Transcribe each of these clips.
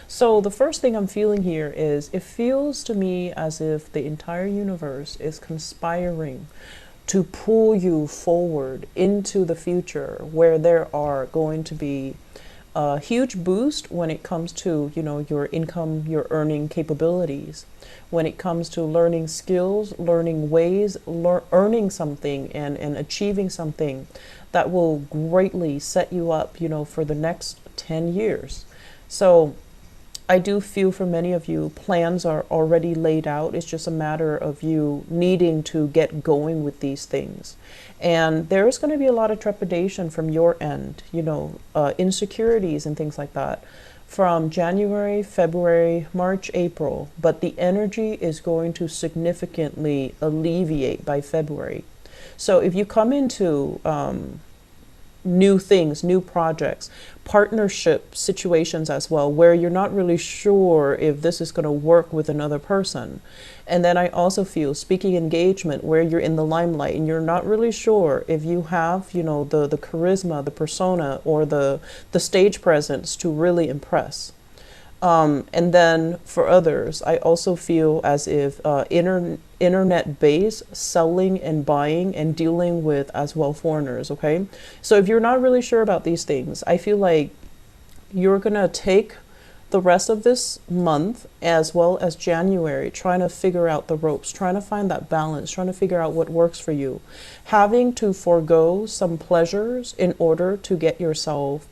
So the first thing I'm feeling here is it feels to me as if the entire universe is conspiring to pull you forward into the future where there are going to be a huge boost when it comes to, your income, your earning capabilities, when it comes to learning skills, learning ways, earning something and achieving something that will greatly set you up, for the next 10 years. So I do feel for many of you, plans are already laid out. It's just a matter of you needing to get going with these things. And there's going to be a lot of trepidation from your end, insecurities and things like that from January, February, March, April. But the energy is going to significantly alleviate by February. So if you come into new things, new projects, partnership situations as well, where you're not really sure if this is going to work with another person. And then I also feel speaking engagement where you're in the limelight and you're not really sure if you have, the charisma, the persona, or the stage presence to really impress. And then for others, I also feel as if internet-based selling and buying and dealing with as well foreigners, okay? So if you're not really sure about these things, I feel like you're going to take the rest of this month as well as January trying to figure out the ropes, trying to find that balance, trying to figure out what works for you, having to forego some pleasures in order to get yourself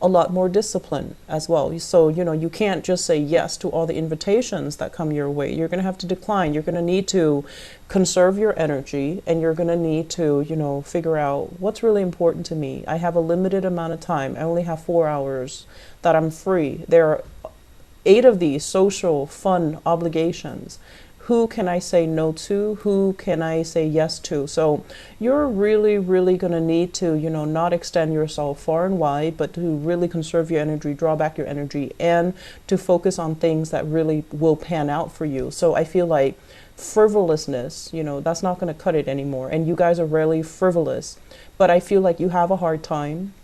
a lot more discipline as well. So, you can't just say yes to all the invitations that come your way. You're going to have to decline. You're going to need to conserve your energy, and you're going to need to, figure out what's really important to me. I have a limited amount of time. I only have 4 hours that I'm free. There are 8 of these social, fun obligations. Who can I say no to? Who can I say yes to? So you're really, really going to need to, not extend yourself far and wide, but to really conserve your energy, draw back your energy, and to focus on things that really will pan out for you. So I feel like frivolousness, that's not going to cut it anymore. And you guys are rarely frivolous, but I feel like you have a hard time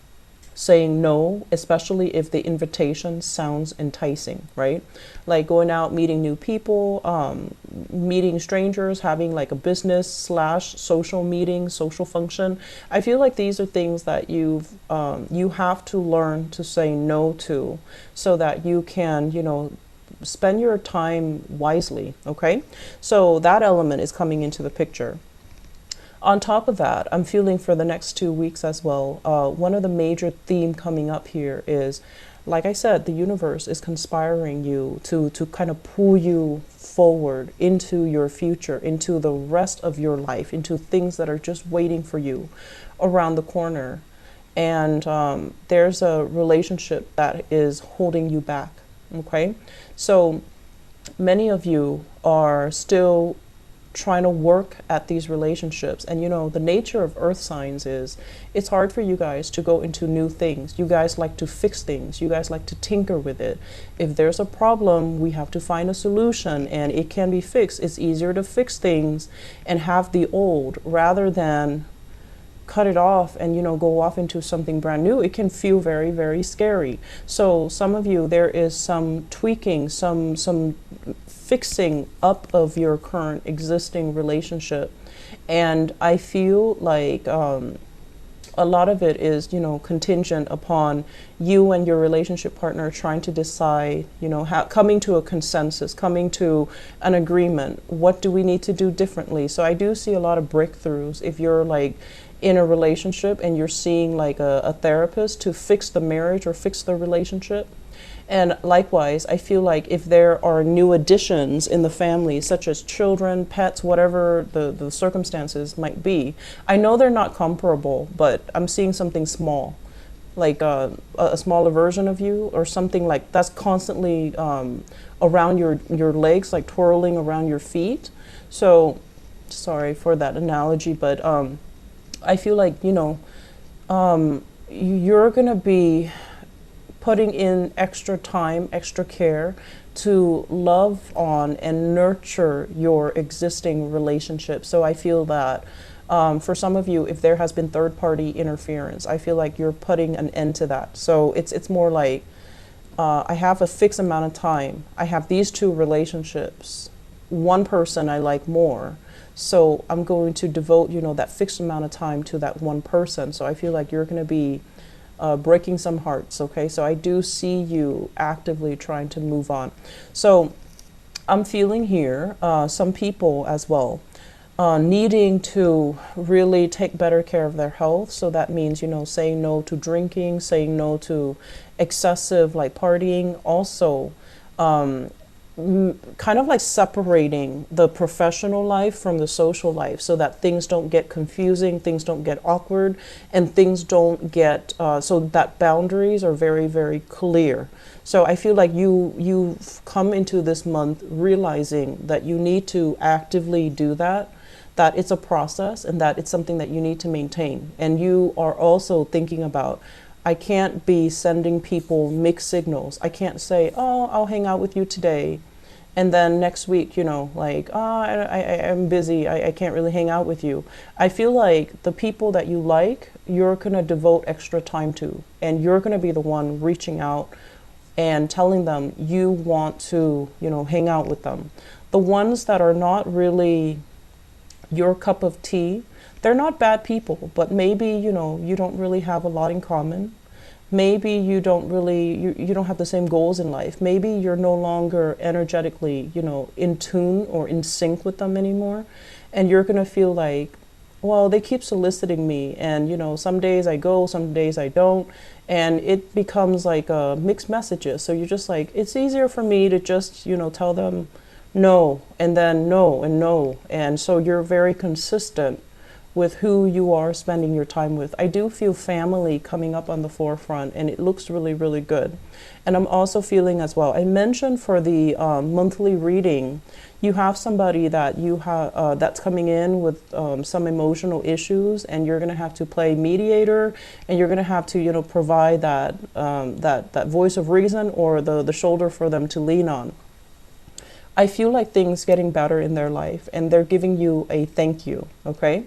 saying no, especially if the invitation sounds enticing, right? Like going out, meeting new people, meeting strangers, having like a business slash social meeting, social function. I feel like these are things that you have to learn to say no to so that you can, spend your time wisely, okay? So that element is coming into the picture. On top of that, I'm feeling for the next 2 weeks as well, one of the major theme coming up here is, like I said, the universe is conspiring you to kind of pull you forward into your future, into the rest of your life, into things that are just waiting for you around the corner. And there's a relationship that is holding you back, okay? So many of you are still trying to work at these relationships. And the nature of earth signs is it's hard for you guys to go into new things. You guys like to fix things. You guys like to tinker with it. If there's a problem, we have to find a solution and it can be fixed. It's easier to fix things and have the old rather than cut it off and go off into something brand new. It can feel very, very scary. So some of you, there is some tweaking, some fixing up of your current existing relationship, and I feel like a lot of it is contingent upon you and your relationship partner trying to decide, coming to a consensus, coming to an agreement. What do we need to do differently? So I do see a lot of breakthroughs if you're like in a relationship and you're seeing like a therapist to fix the marriage or fix the relationship. And likewise, I feel like if there are new additions in the family, such as children, pets, whatever the circumstances might be, I know they're not comparable, but I'm seeing something small, like a smaller version of you or something like that's constantly around your legs, like twirling around your feet. So sorry for that analogy, but I feel like, you're going to be putting in extra time, extra care to love on and nurture your existing relationship. So I feel that for some of you, if there has been third-party interference, I feel like you're putting an end to that. So it's more like I have a fixed amount of time. I have these two relationships. One person I like more. So I'm going to devote, that fixed amount of time to that one person. So I feel like you're going to be breaking some hearts, okay? So I do see you actively trying to move on. So I'm feeling here some people as well needing to really take better care of their health. So that means, saying no to drinking, saying no to excessive like partying. Also, kind of like separating the professional life from the social life so that things don't get confusing, things don't get awkward, and things don't get, so that boundaries are very, very clear. So I feel like you've come into this month realizing that you need to actively do that it's a process and that it's something that you need to maintain. And you are also thinking about, I can't be sending people mixed signals. I can't say, oh, I'll hang out with you today. And then next week, like, oh, I'm busy. I can't really hang out with you. I feel like the people that you like, you're going to devote extra time to. And you're going to be the one reaching out and telling them you want to, hang out with them. The ones that are not really your cup of tea, they're not bad people, but maybe, you don't really have a lot in common. Maybe you don't really, you don't have the same goals in life. Maybe you're no longer energetically, in tune or in sync with them anymore. And you're going to feel like, well, they keep soliciting me. And, some days I go, some days I don't. And it becomes like mixed messages. So you're just like, it's easier for me to just, tell them no, and then no, and no. And so you're very consistent with who you are spending your time with. I do feel family coming up on the forefront, and it looks really, really good. And I'm also feeling as well, I mentioned for the monthly reading, you have somebody that you have that's coming in with some emotional issues, and you're going to have to play mediator, and you're going to have to, provide that that voice of reason or the shoulder for them to lean on. I feel like things getting better in their life, and they're giving you a thank you, okay?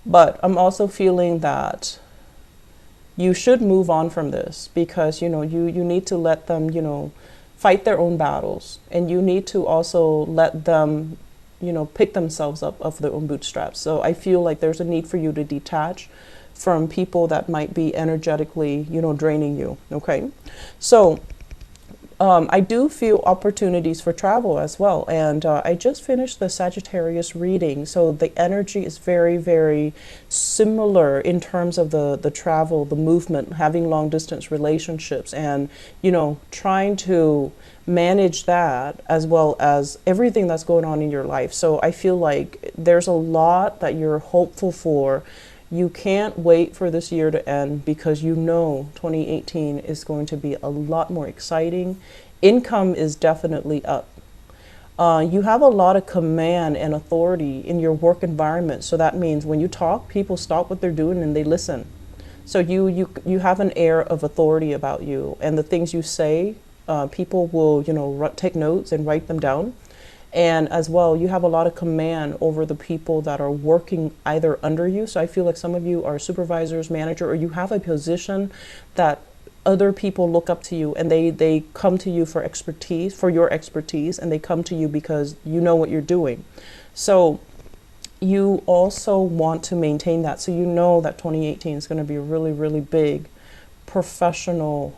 But I'm also feeling that you should move on from this because, you need to let them, fight their own battles. And you need to also let them, pick themselves up off their own bootstraps. So I feel like there's a need for you to detach from people that might be energetically, draining you, okay? So I do feel opportunities for travel as well. And I just finished the Sagittarius reading. So the energy is very, very similar in terms of the travel, the movement, having long distance relationships and, trying to manage that as well as everything that's going on in your life. So I feel like there's a lot that you're hopeful for. You can't wait for this year to end because 2018 is going to be a lot more exciting. Income is definitely up. You have a lot of command and authority in your work environment. So that means when you talk, people stop what they're doing and they listen. So you have an air of authority about you, and the things you say, people will take notes and write them down. And as well, you have a lot of command over the people that are working either under you. So I feel like some of you are supervisors, manager, or you have a position that other people look up to you and they come to you for expertise, for your expertise, and they come to you because you know what you're doing. So you also want to maintain that. So you know that 2018 is going to be a really, really big professional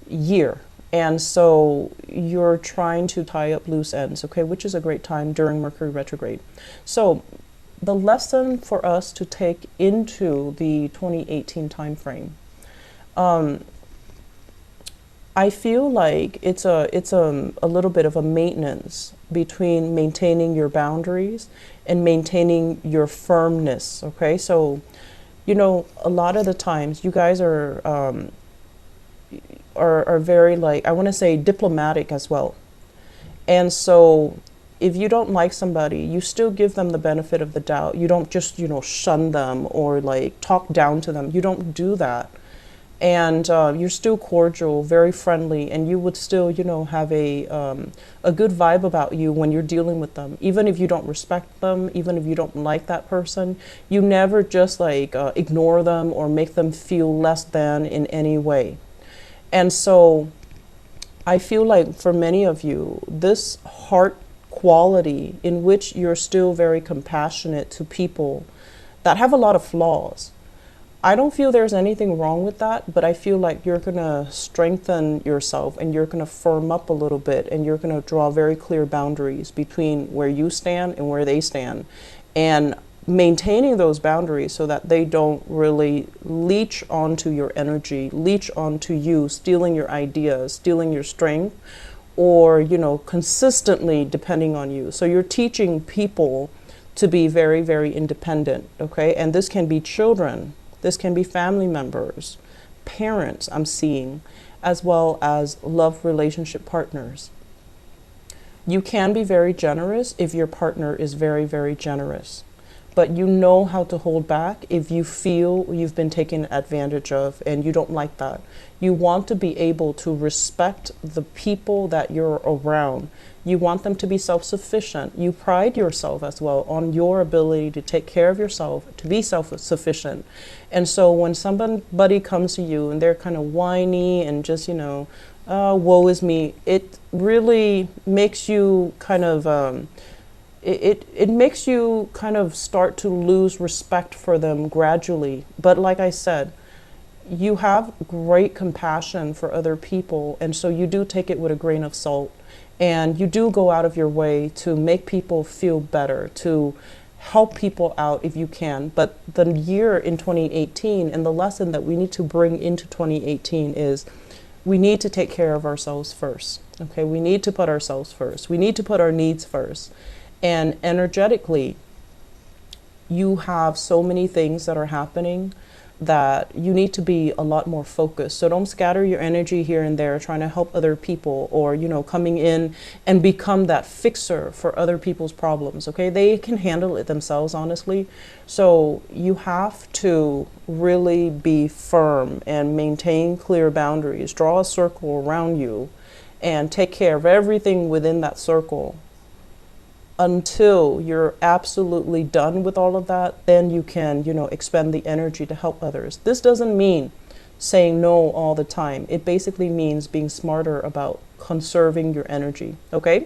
year. And so you're trying to tie up loose ends, okay, which is a great time during Mercury retrograde. So the lesson for us to take into the 2018 time frame, I feel like it's a little bit of a maintenance between maintaining your boundaries and maintaining your firmness, okay? So, a lot of the times you guys are very, like, I want to say diplomatic as well. And so if you don't like somebody, you still give them the benefit of the doubt. You don't just, shun them or like talk down to them. You don't do that. And you're still cordial, very friendly, and you would still, have a good vibe about you when you're dealing with them. Even if you don't respect them, even if you don't like that person, you never just like ignore them or make them feel less than in any way. And so I feel like for many of you, this heart quality in which you're still very compassionate to people that have a lot of flaws, I don't feel there's anything wrong with that, but I feel like you're going to strengthen yourself and you're going to firm up a little bit and you're going to draw very clear boundaries between where you stand and where they stand, and maintaining those boundaries so that they don't really leech onto your energy, leech onto you, stealing your ideas, stealing your strength, or, you know, consistently depending on you. So you're teaching people to be very, very independent, okay? And this can be children. This can be family members, parents, I'm seeing, as well as love relationship partners. You can be very generous if your partner is very, very generous. But you know how to hold back if you feel you've been taken advantage of and you don't like that. You want to be able to respect the people that you're around. You want them to be self-sufficient. You pride yourself as well on your ability to take care of yourself, to be self-sufficient. And so when somebody comes to you and they're kind of whiny and just, you know, woe is me, it really makes you kind of, it makes you kind of start to lose respect for them gradually. But like I said, you have great compassion for other people, and so you do take it with a grain of salt, and you do go out of your way to make people feel better, to help people out if you can. But the year in 2018 and the lesson that we need to bring into 2018 is we need to take care of ourselves first. Okay, we need to put ourselves first. We need to put our needs first. And energetically, you have so many things that are happening that you need to be a lot more focused. So don't scatter your energy here and there trying to help other people, or, you know, coming in and become that fixer for other people's problems. Okay, they can handle it themselves, honestly. So you have to really be firm and maintain clear boundaries, draw a circle around you and take care of everything within that circle until you're absolutely done with all of that. Then you can, you know, expend the energy to help others. This doesn't mean saying no all the time. It basically means being smarter about conserving your energy, okay?